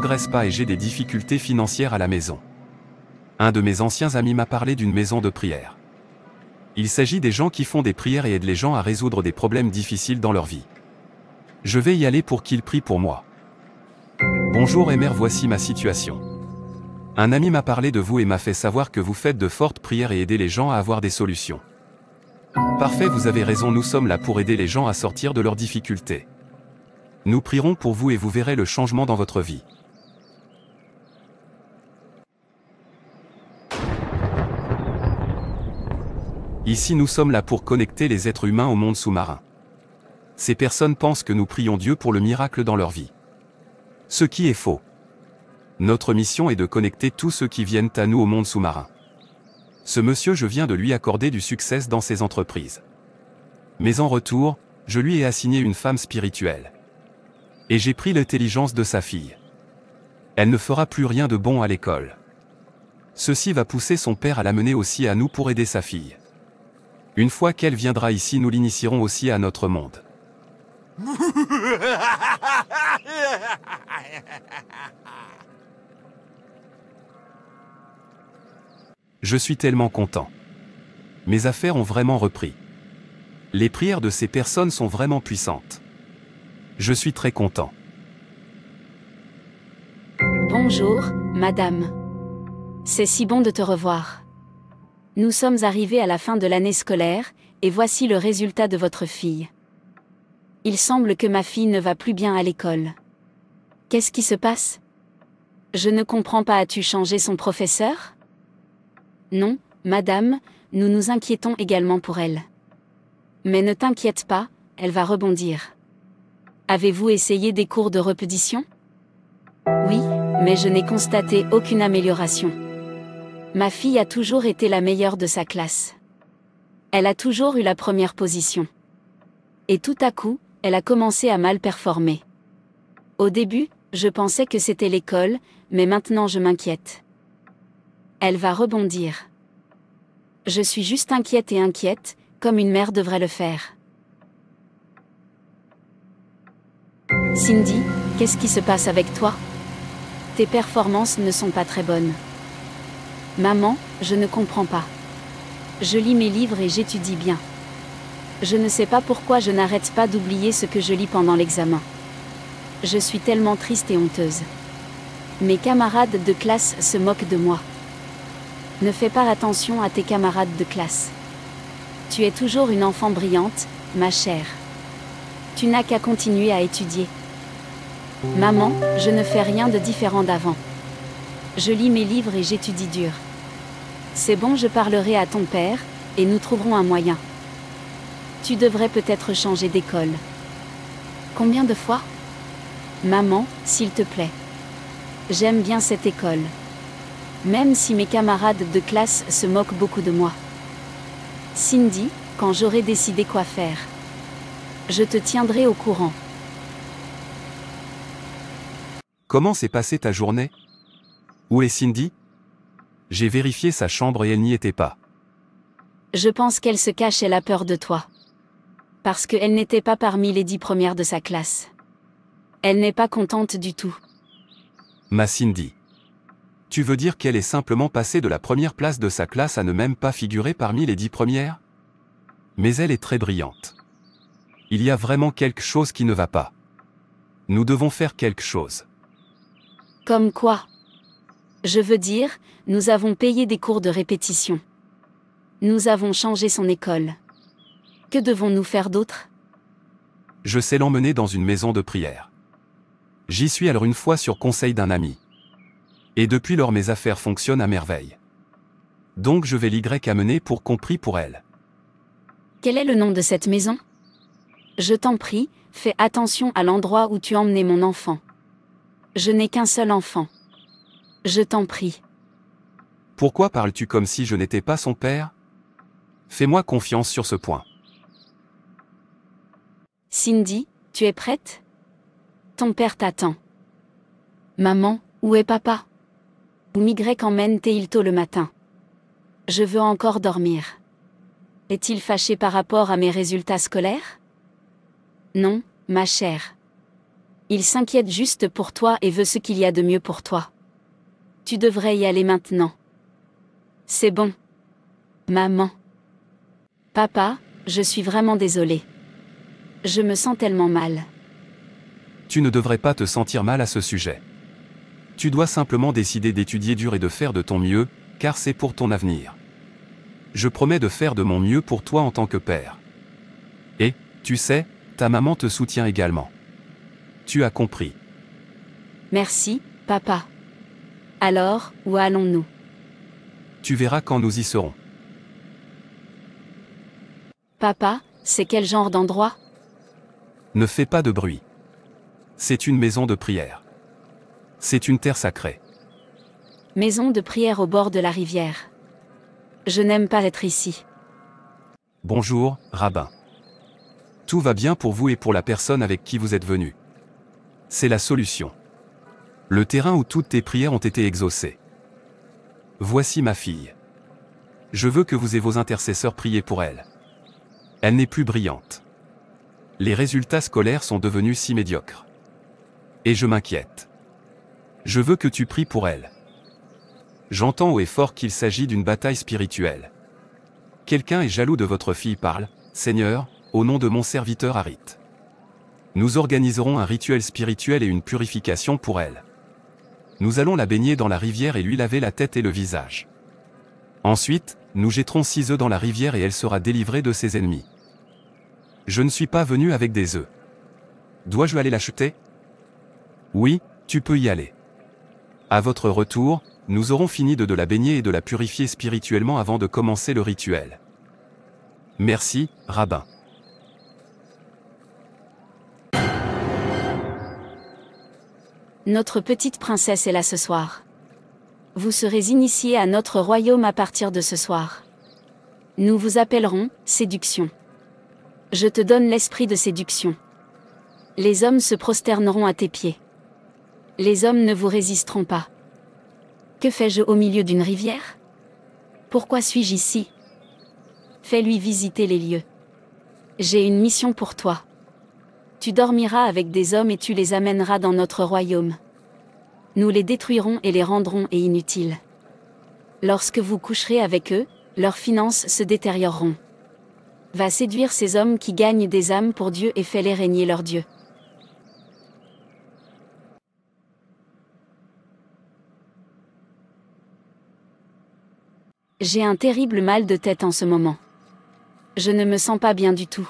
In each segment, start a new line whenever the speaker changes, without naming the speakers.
progresse pas et j'ai des difficultés financières à la maison. Un de mes anciens amis m'a parlé d'une maison de prière. Il s'agit des gens qui font des prières et aident les gens à résoudre des problèmes difficiles dans leur vie. Je vais y aller pour qu'ils prient pour moi. Bonjour Emer, voici ma situation. Un ami m'a parlé de vous et m'a fait savoir que vous faites de fortes prières et aidez les gens à avoir des solutions. Parfait, vous avez raison, nous sommes là pour aider les gens à sortir de leurs difficultés. Nous prierons pour vous et vous verrez le changement dans votre vie. Ici nous sommes là pour connecter les êtres humains au monde sous-marin. Ces personnes pensent que nous prions Dieu pour le miracle dans leur vie. Ce qui est faux. Notre mission est de connecter tous ceux qui viennent à nous au monde sous-marin. Ce monsieur, je viens de lui accorder du succès dans ses entreprises. Mais en retour, je lui ai assigné une femme spirituelle. Et j'ai pris l'intelligence de sa fille. Elle ne fera plus rien de bon à l'école. Ceci va pousser son père à l'amener aussi à nous pour aider sa fille. Une fois qu'elle viendra ici, nous l'initierons aussi à notre monde. Je suis tellement content. Mes affaires ont vraiment repris. Les prières de ces personnes sont vraiment puissantes. Je suis très content.
Bonjour, madame. C'est si bon de te revoir. Nous sommes arrivés à la fin de l'année scolaire, et voici le résultat de votre fille. Il semble que ma fille ne va plus bien à l'école. Qu'est-ce qui se passe? Je ne comprends pas, as-tu changé son professeur? Non, madame, nous nous inquiétons également pour elle. Mais ne t'inquiète pas, elle va rebondir. Avez-vous essayé des cours de répétition? Oui, mais je n'ai constaté aucune amélioration. Ma fille a toujours été la meilleure de sa classe. Elle a toujours eu la première position. Et tout à coup, elle a commencé à mal performer. Au début, je pensais que c'était l'école, mais maintenant je m'inquiète. Elle va rebondir. Je suis juste inquiète et inquiète, comme une mère devrait le faire. Cindy, qu'est-ce qui se passe avec toi? Tes performances ne sont pas très bonnes. Maman, je ne comprends pas. Je lis mes livres et j'étudie bien. Je ne sais pas pourquoi je n'arrête pas d'oublier ce que je lis pendant l'examen. Je suis tellement triste et honteuse. Mes camarades de classe se moquent de moi. Ne fais pas attention à tes camarades de classe. Tu es toujours une enfant brillante, ma chère. Tu n'as qu'à continuer à étudier. Maman, je ne fais rien de différent d'avant. Je lis mes livres et j'étudie dur. C'est bon, je parlerai à ton père, et nous trouverons un moyen. Tu devrais peut-être changer d'école. Combien de fois? Maman, s'il te plaît. J'aime bien cette école. Même si mes camarades de classe se moquent beaucoup de moi. Cindy, quand j'aurai décidé quoi faire, je te tiendrai au courant.
Comment s'est passée ta journée? Où est Cindy? J'ai vérifié sa chambre et elle n'y était pas.
Je pense qu'elle se cache, elle a peur de toi. Parce qu'elle n'était pas parmi les 10 premières de sa classe. Elle n'est pas contente du tout.
Ma Cindy. Tu veux dire qu'elle est simplement passée de la première place de sa classe à ne même pas figurer parmi les 10 premières? Mais elle est très brillante. Il y a vraiment quelque chose qui ne va pas. Nous devons faire quelque chose.
Comme quoi? Je veux dire, nous avons payé des cours de répétition. Nous avons changé son école. Que devons-nous faire d'autre?
Je sais l'emmener dans une maison de prière. J'y suis allé une fois sur conseil d'un ami. Et depuis lors mes affaires fonctionnent à merveille. Donc je vais amener pour qu'on prie pour elle.
Quel est le nom de cette maison? Je t'en prie, fais attention à l'endroit où tu emmenais mon enfant. Je n'ai qu'un seul enfant. Je t'en prie.
Pourquoi parles-tu comme si je n'étais pas son père? Fais-moi confiance sur ce point.
Cindy, tu es prête? Ton père t'attend. Maman, où est papa? Où Y emmène-t-il tôt le matin? Je veux encore dormir. Est-il fâché par rapport à mes résultats scolaires? Non, ma chère. Il s'inquiète juste pour toi et veut ce qu'il y a de mieux pour toi. Tu devrais y aller maintenant. C'est bon. Maman. Papa, je suis vraiment désolée. Je me sens tellement mal.
Tu ne devrais pas te sentir mal à ce sujet. Tu dois simplement décider d'étudier dur et de faire de ton mieux, car c'est pour ton avenir. Je promets de faire de mon mieux pour toi en tant que père. Et, tu sais, ta maman te soutient également. Tu as compris.
Merci, papa. Alors, où allons-nous?
Tu verras quand nous y serons.
Papa, c'est quel genre d'endroit?
Ne fais pas de bruit. C'est une maison de prière. C'est une terre sacrée.
Maison de prière au bord de la rivière. Je n'aime pas être ici.
Bonjour, rabbin. Tout va bien pour vous et pour la personne avec qui vous êtes venu. C'est la solution. Le terrain où toutes tes prières ont été exaucées. Voici ma fille. Je veux que vous et vos intercesseurs priez pour elle. Elle n'est plus brillante. Les résultats scolaires sont devenus si médiocres. Et je m'inquiète. Je veux que tu pries pour elle. J'entends haut et fort qu'il s'agit d'une bataille spirituelle. Quelqu'un est jaloux de votre fille, parle, Seigneur, au nom de mon serviteur Harit. Nous organiserons un rituel spirituel et une purification pour elle. Nous allons la baigner dans la rivière et lui laver la tête et le visage. Ensuite, nous jetterons 6 œufs dans la rivière et elle sera délivrée de ses ennemis. Je ne suis pas venu avec des œufs. Dois-je aller l'acheter? Oui, tu peux y aller. À votre retour, nous aurons fini de la baigner et de la purifier spirituellement avant de commencer le rituel. Merci, rabbin.
Notre petite princesse est là ce soir. Vous serez initiés à notre royaume à partir de ce soir. Nous vous appellerons séduction. Je te donne l'esprit de séduction. Les hommes se prosterneront à tes pieds. Les hommes ne vous résisteront pas. Que fais-je au milieu d'une rivière? Pourquoi suis-je ici? Fais-lui visiter les lieux. J'ai une mission pour toi. Tu dormiras avec des hommes et tu les amèneras dans notre royaume. Nous les détruirons et les rendrons inutiles. Lorsque vous coucherez avec eux, leurs finances se détérioreront. Va séduire ces hommes qui gagnent des âmes pour Dieu et fais-les régner leur Dieu. J'ai un terrible mal de tête en ce moment. Je ne me sens pas bien du tout.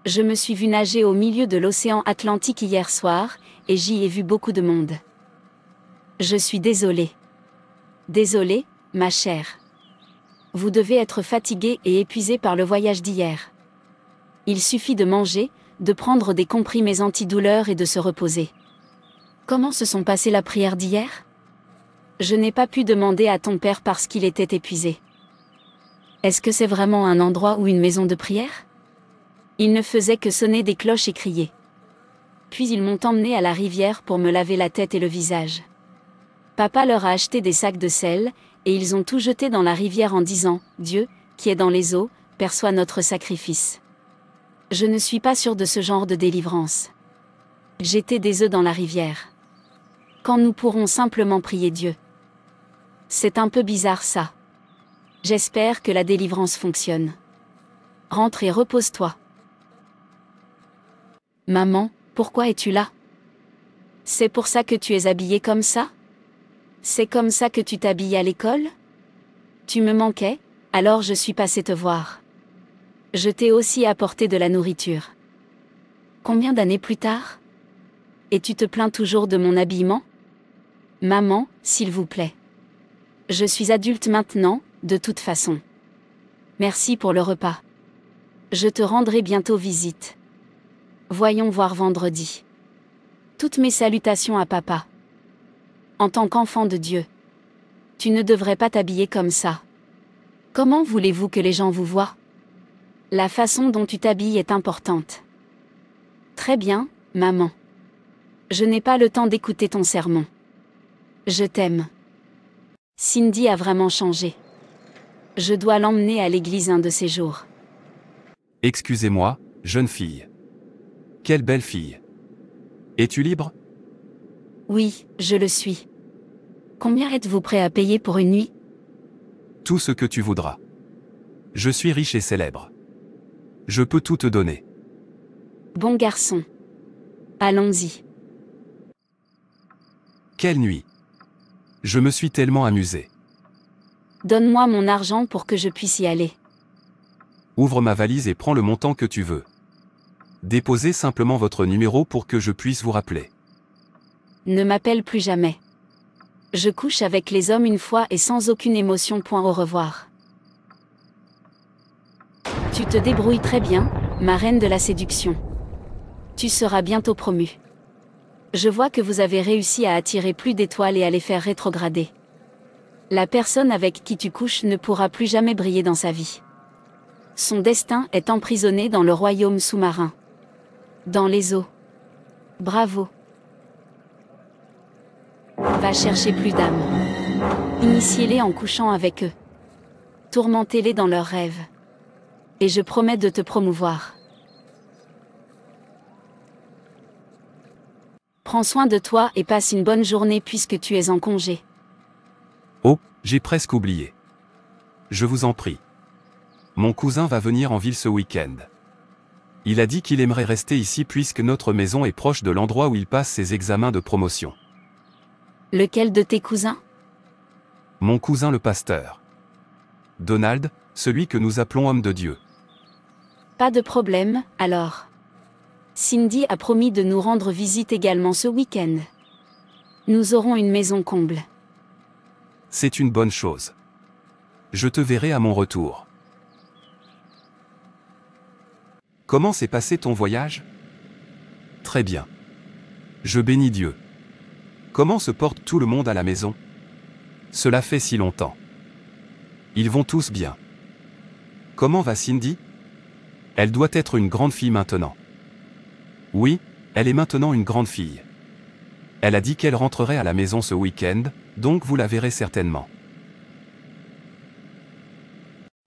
Je me suis vu nager au milieu de l'océan Atlantique hier soir, et j'y ai vu beaucoup de monde. Je suis désolée. Désolée, ma chère. Vous devez être fatiguée et épuisée par le voyage d'hier. Il suffit de manger, de prendre des comprimés antidouleurs et de se reposer. Comment se sont passées la prière d'hier? Je n'ai pas pu demander à ton père parce qu'il était épuisé. Est-ce que c'est vraiment un endroit ou une maison de prière? Il ne faisait que sonner des cloches et crier. Puis ils m'ont emmené à la rivière pour me laver la tête et le visage. Papa leur a acheté des sacs de sel, et ils ont tout jeté dans la rivière en disant « Dieu, qui est dans les eaux, perçoit notre sacrifice ». Je ne suis pas sûre de ce genre de délivrance. Jeter des œufs dans la rivière. Quand nous pourrons simplement prier Dieu. C'est un peu bizarre ça. J'espère que la délivrance fonctionne. Rentre et repose-toi. Maman, pourquoi es-tu là? C'est pour ça que tu es habillée comme ça? C'est comme ça que tu t'habilles à l'école? Tu me manquais, alors je suis passée te voir. Je t'ai aussi apporté de la nourriture. Combien d'années plus tard? Et tu te plains toujours de mon habillement? Maman, s'il vous plaît. Je suis adulte maintenant, de toute façon. Merci pour le repas. Je te rendrai bientôt visite. Voyons voir vendredi. Toutes mes salutations à papa. En tant qu'enfant de Dieu. Tu ne devrais pas t'habiller comme ça. Comment voulez-vous que les gens vous voient? La façon dont tu t'habilles est importante. Très bien, maman. Je n'ai pas le temps d'écouter ton sermon. Je t'aime. Cindy a vraiment changé. Je dois l'emmener à l'église un de ces jours.
Excusez-moi, jeune fille. Quelle belle fille. Es-tu libre?
Oui, je le suis. Combien êtes-vous prêt à payer pour une nuit?
Tout ce que tu voudras. Je suis riche et célèbre. Je peux tout te donner.
Bon garçon. Allons-y.
Quelle nuit! Je me suis tellement amusé.
Donne-moi mon argent pour que je puisse y aller.
Ouvre ma valise et prends le montant que tu veux. Déposez simplement votre numéro pour que je puisse vous rappeler.
Ne m'appelle plus jamais. Je couche avec les hommes une fois et sans aucune émotion. Point au revoir. Tu te débrouilles très bien, ma reine de la séduction. Tu seras bientôt promue. Je vois que vous avez réussi à attirer plus d'étoiles et à les faire rétrograder. La personne avec qui tu couches ne pourra plus jamais briller dans sa vie. Son destin est emprisonné dans le royaume sous-marin. Dans les eaux. Bravo. Va chercher plus d'âmes. Initiez-les en couchant avec eux. Tourmentez-les dans leurs rêves. Et je promets de te promouvoir. Prends soin de toi et passe une bonne journée puisque tu es en congé.
Oh, j'ai presque oublié. Je vous en prie. Mon cousin va venir en ville ce week-end. Il a dit qu'il aimerait rester ici puisque notre maison est proche de l'endroit où il passe ses examens de promotion.
Lequel de tes cousins?
Mon cousin le pasteur. Donald, celui que nous appelons homme de Dieu.
Pas de problème, alors. Cindy a promis de nous rendre visite également ce week-end. Nous aurons une maison comble.
C'est une bonne chose. Je te verrai à mon retour. Comment s'est passé ton voyage? Très bien. Je bénis Dieu. Comment se porte tout le monde à la maison? Cela fait si longtemps. Ils vont tous bien. Comment va Cindy? Elle doit être une grande fille maintenant. Oui, elle est maintenant une grande fille. Elle a dit qu'elle rentrerait à la maison ce week-end, donc vous la verrez certainement.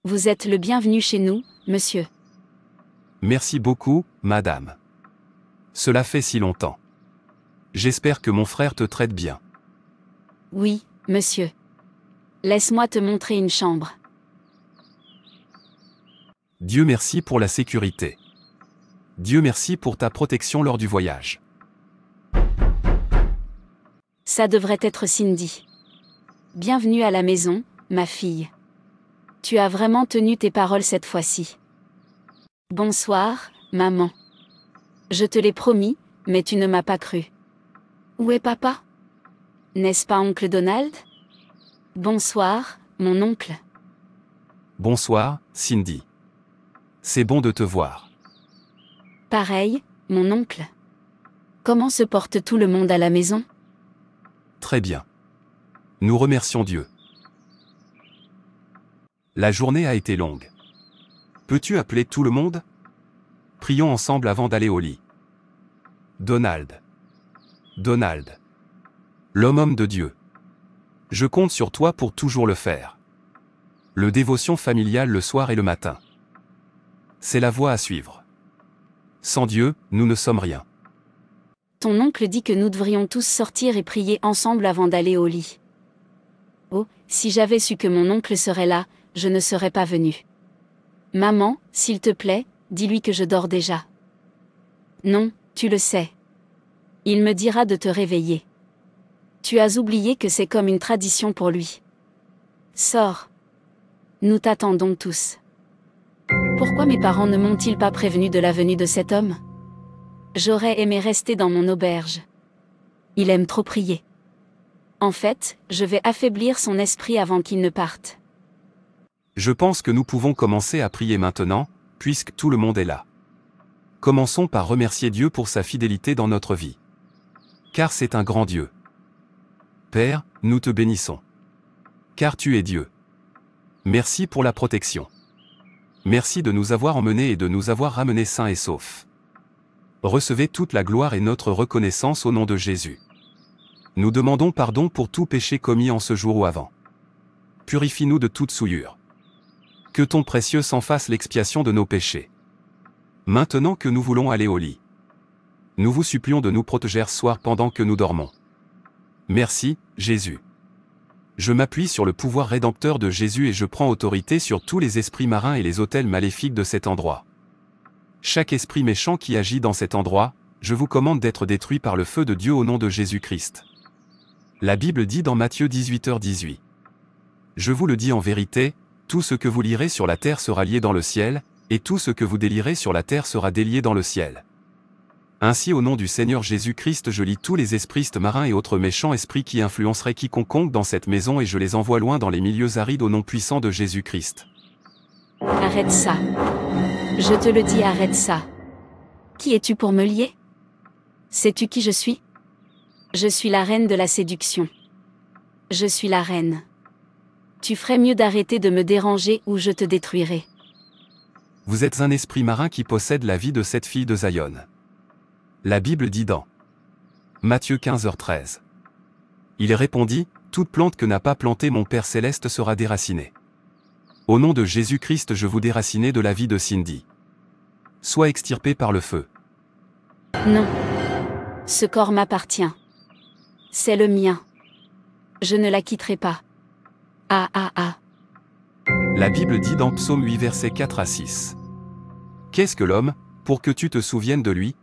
Vous êtes le bienvenu chez nous, monsieur.
Merci beaucoup, madame. Cela fait si longtemps. J'espère que mon frère te traite bien.
Oui, monsieur. Laisse-moi te montrer une chambre.
Dieu merci pour la sécurité. Dieu merci pour ta protection lors du voyage.
Ça devrait être Cindy. Bienvenue à la maison, ma fille. Tu as vraiment tenu tes paroles cette fois-ci. Bonsoir, maman. Je te l'ai promis, mais tu ne m'as pas cru. Où est papa? N'est-ce pas oncle Donald? Bonsoir, mon oncle.
Bonsoir, Cindy. C'est bon de te voir.
Pareil, mon oncle. Comment se porte tout le monde à la maison?
Très bien. Nous remercions Dieu. La journée a été longue. Peux-tu appeler tout le monde? Prions ensemble avant d'aller au lit. Donald. Donald. L'homme de Dieu. Je compte sur toi pour toujours le faire. Le dévotion familiale le soir et le matin. C'est la voie à suivre. Sans Dieu, nous ne sommes rien.
Ton oncle dit que nous devrions tous sortir et prier ensemble avant d'aller au lit. Oh, si j'avais su que mon oncle serait là, je ne serais pas venue. Maman, s'il te plaît, dis-lui que je dors déjà. Non, tu le sais. Il me dira de te réveiller. Tu as oublié que c'est comme une tradition pour lui. Sors. Nous t'attendons tous. Pourquoi mes parents ne m'ont-ils pas prévenu de la venue de cet homme? J'aurais aimé rester dans mon auberge. Il aime trop prier. En fait, je vais affaiblir son esprit avant qu'il ne parte.
Je pense que nous pouvons commencer à prier maintenant, puisque tout le monde est là. Commençons par remercier Dieu pour sa fidélité dans notre vie. Car c'est un grand Dieu. Père, nous te bénissons. Car tu es Dieu. Merci pour la protection. Merci de nous avoir emmenés et de nous avoir ramenés sains et saufs. Recevez toute la gloire et notre reconnaissance au nom de Jésus. Nous demandons pardon pour tout péché commis en ce jour ou avant. Purifie-nous de toute souillure. Que ton précieux sang fasse l'expiation de nos péchés. Maintenant que nous voulons aller au lit. Nous vous supplions de nous protéger ce soir pendant que nous dormons. Merci, Jésus. Je m'appuie sur le pouvoir rédempteur de Jésus et je prends autorité sur tous les esprits marins et les autels maléfiques de cet endroit. Chaque esprit méchant qui agit dans cet endroit, je vous commande d'être détruit par le feu de Dieu au nom de Jésus-Christ. La Bible dit dans Matthieu 18h18. Je vous le dis en vérité, tout ce que vous lirez sur la terre sera lié dans le ciel, et tout ce que vous délierez sur la terre sera délié dans le ciel. Ainsi au nom du Seigneur Jésus-Christ je lis tous les esprits marins et autres méchants esprits qui influenceraient quiconque dans cette maison et je les envoie loin dans les milieux arides au nom puissant de Jésus-Christ.
Arrête ça. Je te le dis, arrête ça. Qui es-tu pour me lier? Sais-tu qui je suis? Je suis la reine de la séduction. Je suis la reine. Tu ferais mieux d'arrêter de me déranger ou je te détruirai.
Vous êtes un esprit marin qui possède la vie de cette fille de Zion. La Bible dit dans Matthieu 15h13. Il répondit, toute plante que n'a pas plantée mon Père Céleste sera déracinée. Au nom de Jésus-Christ je vous déracinez de la vie de Cindy. Sois extirpé par le feu.
Non. Ce corps m'appartient. C'est le mien. Je ne la quitterai pas.
La Bible dit dans Psaume 8 versets 4 à 6. Qu'est-ce que l'homme, pour que tu te souviennes de lui?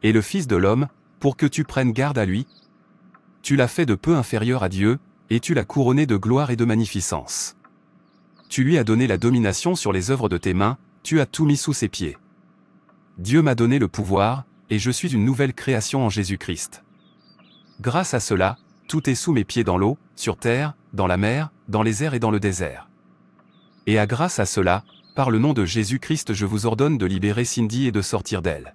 Et le Fils de l'homme, pour que tu prennes garde à lui? Tu l'as fait de peu inférieur à Dieu, et tu l'as couronné de gloire et de magnificence. Tu lui as donné la domination sur les œuvres de tes mains, tu as tout mis sous ses pieds. Dieu m'a donné le pouvoir, et je suis une nouvelle création en Jésus-Christ. Grâce à cela, tout est sous mes pieds dans l'eau, sur terre, dans la mer, dans les airs et dans le désert. Et grâce à cela, par le nom de Jésus-Christ je vous ordonne de libérer Cindy et de sortir d'elle.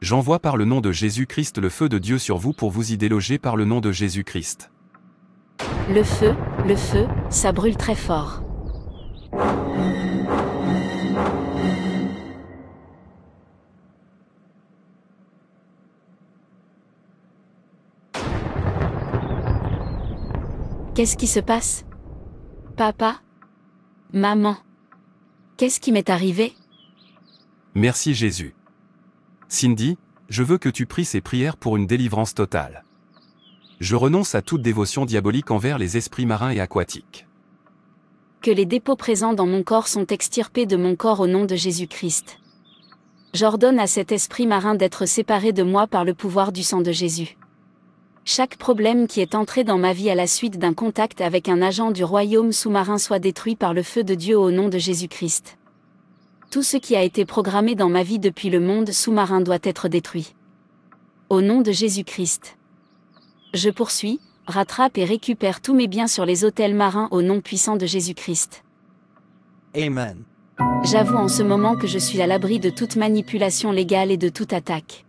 J'envoie par le nom de Jésus-Christ le feu de Dieu sur vous pour vous y déloger par le nom de Jésus-Christ.
Le feu, ça brûle très fort. Qu'est-ce qui se passe? Papa? Maman? Qu'est-ce qui m'est arrivé?
Merci Jésus. Cindy, je veux que tu pries ces prières pour une délivrance totale. Je renonce à toute dévotion diabolique envers les esprits marins et aquatiques.
Que les dépôts présents dans mon corps sont extirpés de mon corps au nom de Jésus-Christ. J'ordonne à cet esprit marin d'être séparé de moi par le pouvoir du sang de Jésus. Chaque problème qui est entré dans ma vie à la suite d'un contact avec un agent du royaume sous-marin soit détruit par le feu de Dieu au nom de Jésus-Christ. Tout ce qui a été programmé dans ma vie depuis le monde sous-marin doit être détruit. Au nom de Jésus-Christ. Je poursuis, rattrape et récupère tous mes biens sur les autels marins au nom puissant de Jésus-Christ.
Amen.
J'avoue en ce moment que je suis à l'abri de toute manipulation légale et de toute attaque.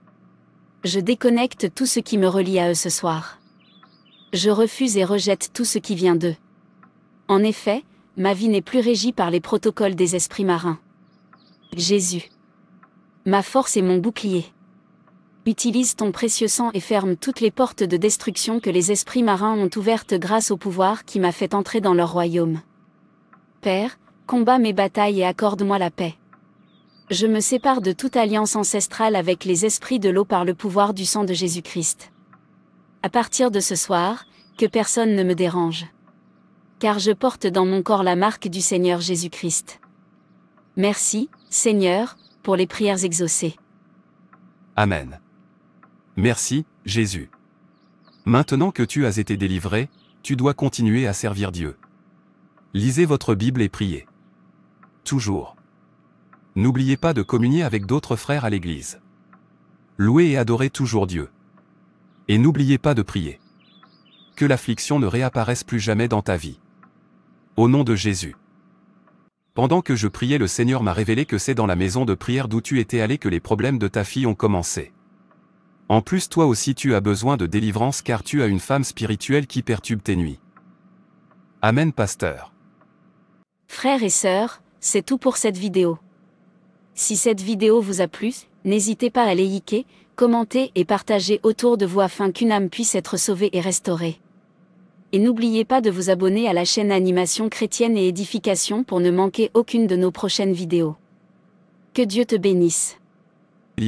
Je déconnecte tout ce qui me relie à eux ce soir. Je refuse et rejette tout ce qui vient d'eux. En effet, ma vie n'est plus régie par les protocoles des esprits marins. Jésus. Ma force est mon bouclier. Utilise ton précieux sang et ferme toutes les portes de destruction que les esprits marins ont ouvertes grâce au pouvoir qui m'a fait entrer dans leur royaume. Père, combats mes batailles et accorde-moi la paix. Je me sépare de toute alliance ancestrale avec les esprits de l'eau par le pouvoir du sang de Jésus-Christ. À partir de ce soir, que personne ne me dérange. Car je porte dans mon corps la marque du Seigneur Jésus-Christ. Merci, Seigneur, pour les prières exaucées.
Amen. Merci, Jésus. Maintenant que tu as été délivré, tu dois continuer à servir Dieu. Lisez votre Bible et priez. Toujours. N'oubliez pas de communier avec d'autres frères à l'église. Louez et adorez toujours Dieu. Et n'oubliez pas de prier. Que l'affliction ne réapparaisse plus jamais dans ta vie. Au nom de Jésus. Pendant que je priais, le Seigneur m'a révélé que c'est dans la maison de prière d'où tu étais allé que les problèmes de ta fille ont commencé. En plus, toi aussi tu as besoin de délivrance car tu as une femme spirituelle qui perturbe tes nuits. Amen, pasteur.
Frères et sœurs, c'est tout pour cette vidéo. Si cette vidéo vous a plu, n'hésitez pas à liker, commenter et partager autour de vous afin qu'une âme puisse être sauvée et restaurée. Et n'oubliez pas de vous abonner à la chaîne Animation Chrétienne et Édification pour ne manquer aucune de nos prochaines vidéos. Que Dieu te bénisse.